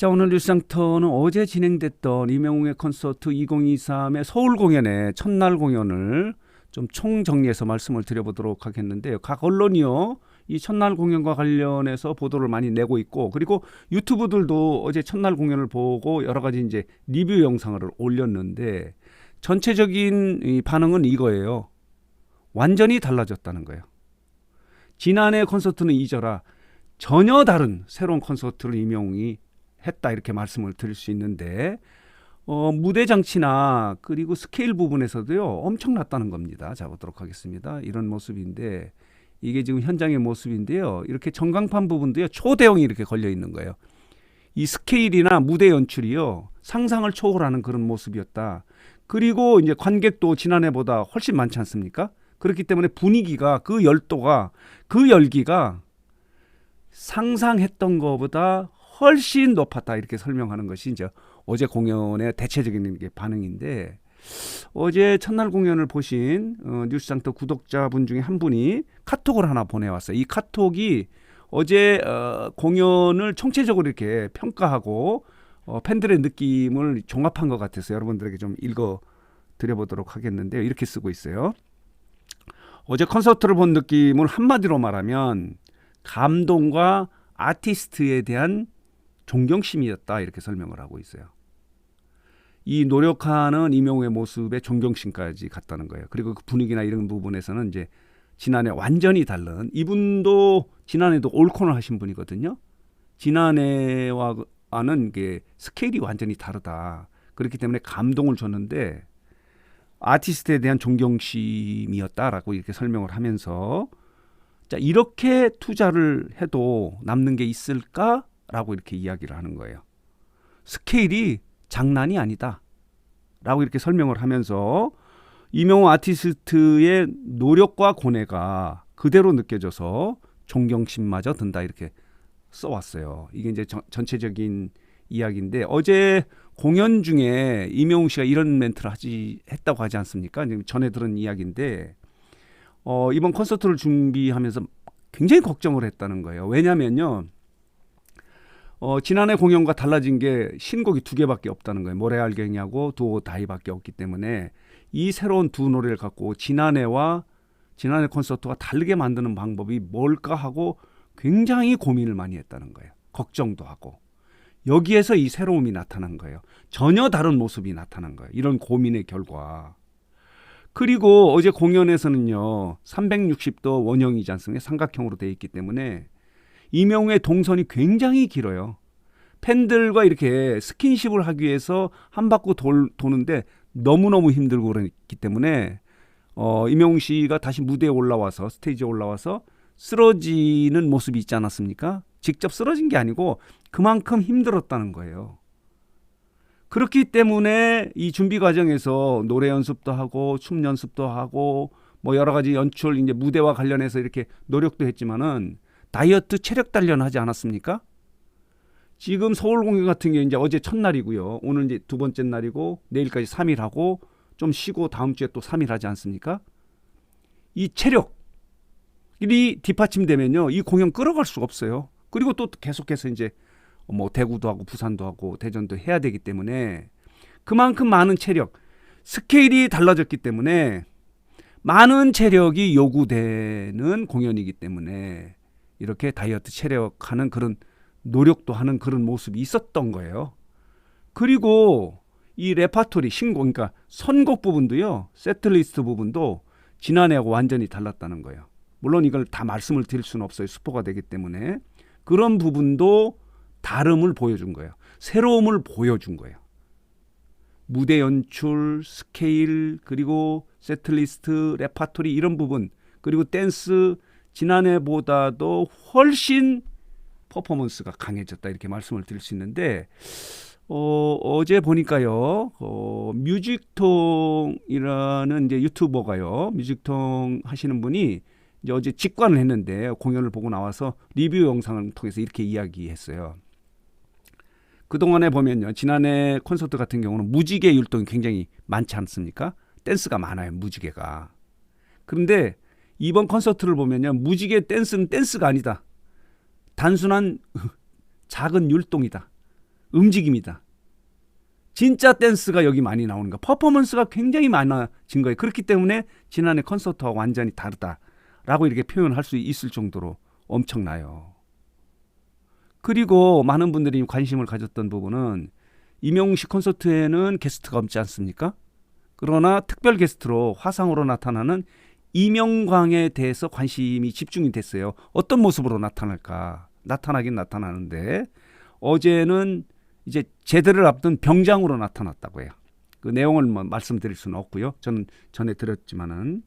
자, 오늘 뉴스장터는 어제 진행됐던 이명웅의 콘서트 2023의 서울 공연의 첫날 공연을 좀 총정리해서 말씀을 드려보도록 하겠는데요. 각 언론이요, 이 첫날 공연과 관련해서 보도를 많이 내고 있고, 그리고 유튜브들도 어제 첫날 공연을 보고 여러 가지 이제 리뷰 영상을 올렸는데, 전체적인 이 반응은 이거예요. 완전히 달라졌다는 거예요. 지난해 콘서트는 잊어라. 전혀 다른 새로운 콘서트를 이명웅이 했다, 이렇게 말씀을 드릴 수 있는데, 무대 장치나 그리고 스케일 부분에서도요 엄청났다는 겁니다. 자, 보도록 하겠습니다. 이런 모습인데, 이게 지금 현장의 모습인데요, 이렇게 전광판 부분도요 초대형이 이렇게 걸려 있는 거예요. 이 스케일이나 무대 연출이요 상상을 초월하는 그런 모습이었다. 그리고 이제 관객도 지난해보다 훨씬 많지 않습니까? 그렇기 때문에 분위기가, 그 열도가, 그 열기가 상상했던 것보다 훨씬 높았다, 이렇게 설명하는 것이 이제 어제 공연의 대체적인 반응인데, 어제 첫날 공연을 보신 뉴스장터 구독자분 중에 한 분이 카톡을 하나 보내왔어요. 이 카톡이 어제 공연을 총체적으로 이렇게 평가하고 팬들의 느낌을 종합한 것 같아서 여러분들에게 좀 읽어 드려보도록 하겠는데요. 이렇게 쓰고 있어요. 어제 콘서트를 본 느낌을 한마디로 말하면 감동과 아티스트에 대한 존경심이었다, 이렇게 설명을 하고 있어요. 이 노력하는 이명웅의 모습에 존경심까지 갔다는 거예요. 그리고 그 분위기나 이런 부분에서는 이제 지난해 완전히 다른, 이분도 지난해도 올콘을 하신 분이거든요. 지난해와는 이게 스케일이 완전히 다르다. 그렇기 때문에 감동을 줬는데 아티스트에 대한 존경심이었다라고 이렇게 설명을 하면서, 자, 이렇게 투자를 해도 남는 게 있을까라고 이렇게 이야기를 하는 거예요. 스케일이 장난이 아니다 라고 이렇게 설명을 하면서, 이명웅 아티스트의 노력과 고뇌가 그대로 느껴져서 존경심마저 든다, 이렇게 써왔어요. 이게 이제 전체적인 이야기인데, 어제 공연 중에 이명웅 씨가 이런 멘트를 했다고 하지 않습니까? 전에 들은 이야기인데, 이번 콘서트를 준비하면서 굉장히 걱정을 했다는 거예요. 왜냐면요, 지난해 공연과 달라진 게 신곡이 2개밖에 없다는 거예요. 모래알갱이하고 두오다이밖에 없기 때문에 이 새로운 두 노래를 갖고 지난해 콘서트와 다르게 만드는 방법이 뭘까 하고 굉장히 고민을 많이 했다는 거예요. 걱정도 하고. 여기에서 이 새로움이 나타난 거예요. 전혀 다른 모습이 나타난 거예요. 이런 고민의 결과. 그리고 어제 공연에서는요 360도 원형이지 않습니까? 삼각형으로 되어 있기 때문에 이명웅의 동선이 굉장히 길어요. 팬들과 이렇게 스킨십을 하기 위해서 한 바퀴 도는데 너무너무 힘들고 그렇기 때문에 이명웅 씨가 다시 무대에 올라와서, 스테이지에 올라와서 쓰러지는 모습이 있지 않았습니까? 직접 쓰러진 게 아니고 그만큼 힘들었다는 거예요. 그렇기 때문에 이 준비 과정에서 노래 연습도 하고 춤 연습도 하고 뭐 여러 가지 연출, 이제 무대와 관련해서 이렇게 노력도 했지만은 다이어트 체력 단련 하지 않았습니까? 지금 서울 공연 같은 게 이제 어제 첫날이고요. 오늘 이제 2번째 날이고 내일까지 3일 하고 좀 쉬고 다음 주에 또 3일 하지 않습니까? 이 체력이 뒷받침되면요 이 공연 끌어갈 수가 없어요. 그리고 또 계속해서 이제 뭐 대구도 하고 부산도 하고 대전도 해야 되기 때문에 그만큼 많은 체력, 스케일이 달라졌기 때문에 많은 체력이 요구되는 공연이기 때문에 이렇게 다이어트 체력하는 그런 노력도 하는 그런 모습이 있었던 거예요. 그리고 이 레파토리, 신곡, 그러니까 선곡 부분도요, 세트리스트 부분도 지난해하고 완전히 달랐다는 거예요. 물론 이걸 다 말씀을 드릴 수는 없어요. 스포가 되기 때문에. 그런 부분도 다름을 보여준 거예요. 새로움을 보여준 거예요. 무대 연출, 스케일, 그리고 세트리스트, 레파토리 이런 부분, 그리고 댄스, 지난해보다도 훨씬 퍼포먼스가 강해졌다, 이렇게 말씀을 드릴 수 있는데, 어제 보니까요, 뮤직통이라는 이제 유튜버가요, 뮤직통 하시는 분이 이제 어제 직관을 했는데 공연을 보고 나와서 리뷰 영상을 통해서 이렇게 이야기했어요. 그동안에 보면요, 지난해 콘서트 같은 경우는 무지개 율동이 굉장히 많지 않습니까? 댄스가 많아요, 무지개가. 그런데 이번 콘서트를 보면요, 무지개 댄스는 댄스가 아니다. 단순한 작은 율동이다. 움직임이다. 진짜 댄스가 여기 많이 나오는 거야. 퍼포먼스가 굉장히 많아진 거예요. 그렇기 때문에 지난해 콘서트와 완전히 다르다라고 이렇게 표현할 수 있을 정도로 엄청나요. 그리고 많은 분들이 관심을 가졌던 부분은 임영웅 씨 콘서트에는 게스트가 없지 않습니까? 그러나 특별 게스트로 화상으로 나타나는 이명광에 대해서 관심이 집중이 됐어요. 어떤 모습으로 나타날까? 나타나긴 나타나는데 어제는 이제 제대를 앞둔 병장으로 나타났다고 해요. 그 내용을 뭐 말씀드릴 수는 없고요. 저는 전에 들었지만은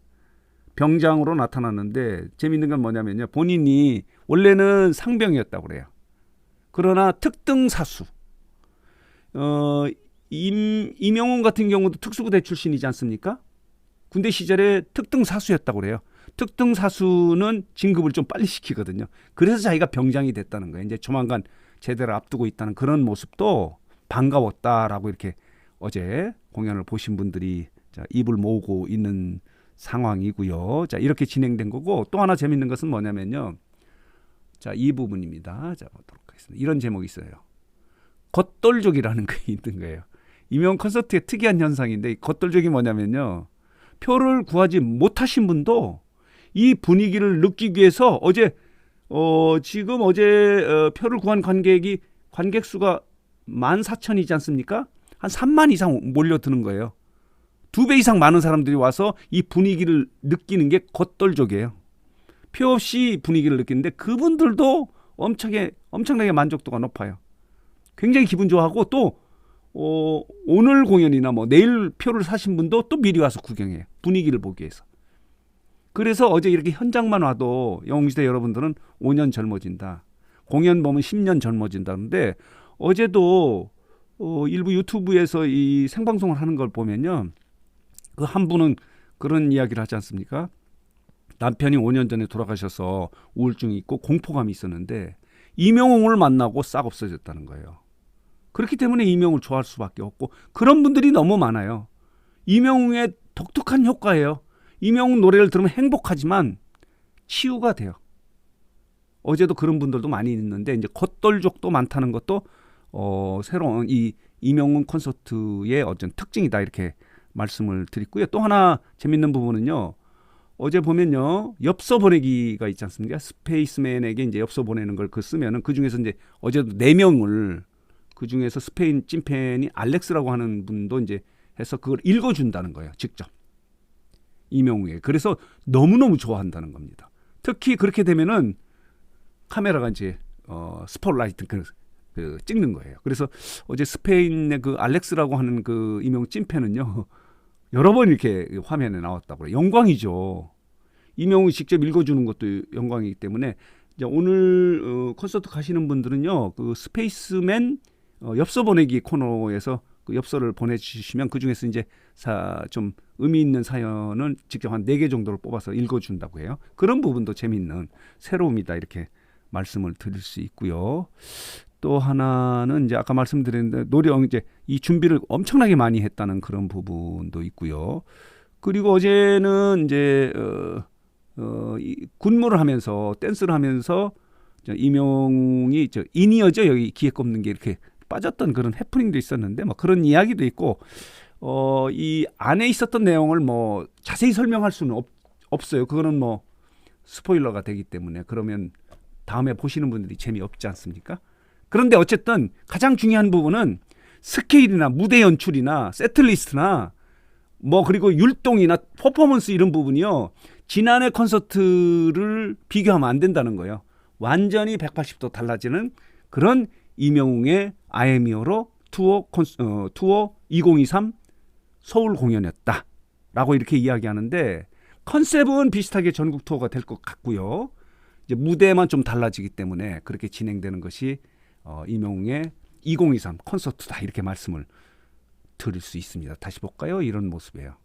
병장으로 나타났는데 재밌는 건 뭐냐면요. 본인이 원래는 상병이었다고 그래요. 그러나 특등사수. 임영웅 같은 경우도 특수부대 출신이지 않습니까? 군대 시절에 특등사수였다고 그래요. 특등사수는 진급을 좀 빨리 시키거든요. 그래서 자기가 병장이 됐다는 거예요. 이제 조만간 제대를 앞두고 있다는 그런 모습도 반가웠다라고 이렇게 어제 공연을 보신 분들이 입을 모으고 있는 상황이고요. 자, 이렇게 진행된 거고 또 하나 재밌는 것은 뭐냐면요. 자, 이 부분입니다. 자, 보도록 하겠습니다. 이런 제목이 있어요. 겉돌족이라는 게 있는 거예요. 임영웅 콘서트의 특이한 현상인데 이 겉돌족이 뭐냐면요. 표를 구하지 못하신 분도 이 분위기를 느끼기 위해서 지금 어제 표를 구한 관객 수가 14,000이지 않습니까? 한 3만 이상 몰려드는 거예요. 2배 이상 많은 사람들이 와서 이 분위기를 느끼는 게 겉돌족이에요. 표 없이 분위기를 느끼는데 그분들도 엄청나게 만족도가 높아요. 굉장히 기분 좋아하고 또 오늘 공연이나 뭐 내일 표를 사신 분도 또 미리 와서 구경해요. 분위기를 보기 위해서. 그래서 어제 이렇게 현장만 와도 영웅시대 여러분들은 5년 젊어진다. 공연 보면 10년 젊어진다는데 어제도 일부 유튜브에서 이 생방송을 하는 걸 보면요. 그 한 분은 그런 이야기를 하지 않습니까? 남편이 5년 전에 돌아가셔서 우울증이 있고 공포감이 있었는데 임영웅을 만나고 싹 없어졌다는 거예요. 그렇기 때문에 임영웅을 좋아할 수밖에 없고 그런 분들이 너무 많아요. 임영웅의 독특한 효과예요. 임영웅 노래를 들으면 행복하지만 치유가 돼요. 어제도 그런 분들도 많이 있는데 이제 겉돌족도 많다는 것도 새로운 이 임영웅 콘서트의 어떤 특징이다 이렇게 말씀을 드리고요. 또 하나 재밌는 부분은요. 어제 보면요. 엽서 보내기가 있지 않습니까? 스페이스맨에게 이제 엽서 보내는 걸 쓰면은 그 중에서 이제 어제도 4명을 그 중에서 스페인 찐팬이 알렉스라고 하는 분도 이제 해서 그걸 읽어준다는 거예요. 직접. 임영웅에게. 그래서 너무너무 좋아한다는 겁니다. 특히 그렇게 되면은 카메라가 이제 스포트라이트 찍는 거예요. 그래서 어제 스페인의 그 알렉스라고 하는 그 임영웅 찐팬은요. 여러 번 이렇게 화면에 나왔다고 그래요. 영광이죠. 임영웅이 직접 읽어주는 것도 영광이기 때문에 이제 오늘 콘서트 가시는 분들은요. 그 스페이스맨 엽서 보내기 코너에서 그 엽서를 보내주시면 그 중에서 이제 좀 의미 있는 사연은 직접 한 4개 정도를 뽑아서 읽어준다고 해요. 그런 부분도 재미있는 새로움이다 이렇게 말씀을 드릴 수 있고요. 또 하나는 이제 아까 말씀드렸는데 이제 이 준비를 엄청나게 많이 했다는 그런 부분도 있고요. 그리고 어제는 이제 군무를 하면서 댄스를 하면서 임영웅이 인이어죠 여기 기에 꼽는 게 이렇게 빠졌던 그런 해프닝도 있었는데 뭐 그런 이야기도 있고 이 안에 있었던 내용을 뭐 자세히 설명할 수는 없어요. 그거는 뭐 스포일러가 되기 때문에 그러면 다음에 보시는 분들이 재미없지 않습니까? 그런데 어쨌든 가장 중요한 부분은 스케일이나 무대 연출이나 세트리스트나 뭐 그리고 율동이나 퍼포먼스 이런 부분이요. 지난해 콘서트를 비교하면 안 된다는 거예요. 완전히 180도 달라지는 그런 임영웅의 아이미어로 투어 2023 서울 공연이었다라고 이렇게 이야기하는데 컨셉은 비슷하게 전국 투어가 될 것 같고요. 이제 무대만 좀 달라지기 때문에 그렇게 진행되는 것이 임영웅의 2023 콘서트다 이렇게 말씀을 드릴 수 있습니다. 다시 볼까요? 이런 모습이에요.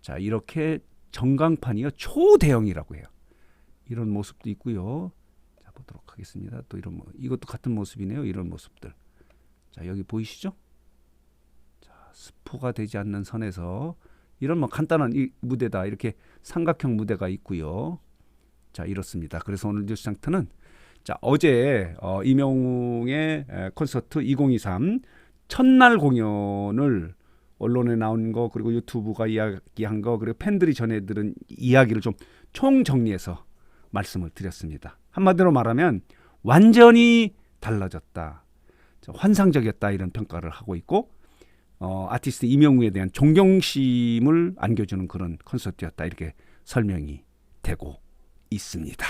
자, 이렇게 전광판이요 초대형이라고 해요. 이런 모습도 있고요. 자, 보도록 하겠습니다. 또 이것도 같은 모습이네요. 이런 모습들. 자, 여기 보이시죠? 자, 스포가 되지 않는 선에서 이런 뭐 간단한 이 무대다. 이렇게 삼각형 무대가 있고요. 자, 이렇습니다. 그래서 오늘 뉴스 장터는 자, 어제 이명웅의 콘서트 2023 첫날 공연을 언론에 나온 거 그리고 유튜브가 이야기한 거 그리고 팬들이 전해들은 이야기를 좀 총정리해서 말씀을 드렸습니다. 한마디로 말하면 완전히 달라졌다. 환상적이었다 이런 평가를 하고 있고 아티스트 이명웅에 대한 존경심을 안겨주는 그런 콘서트였다 이렇게 설명이 되고 있습니다.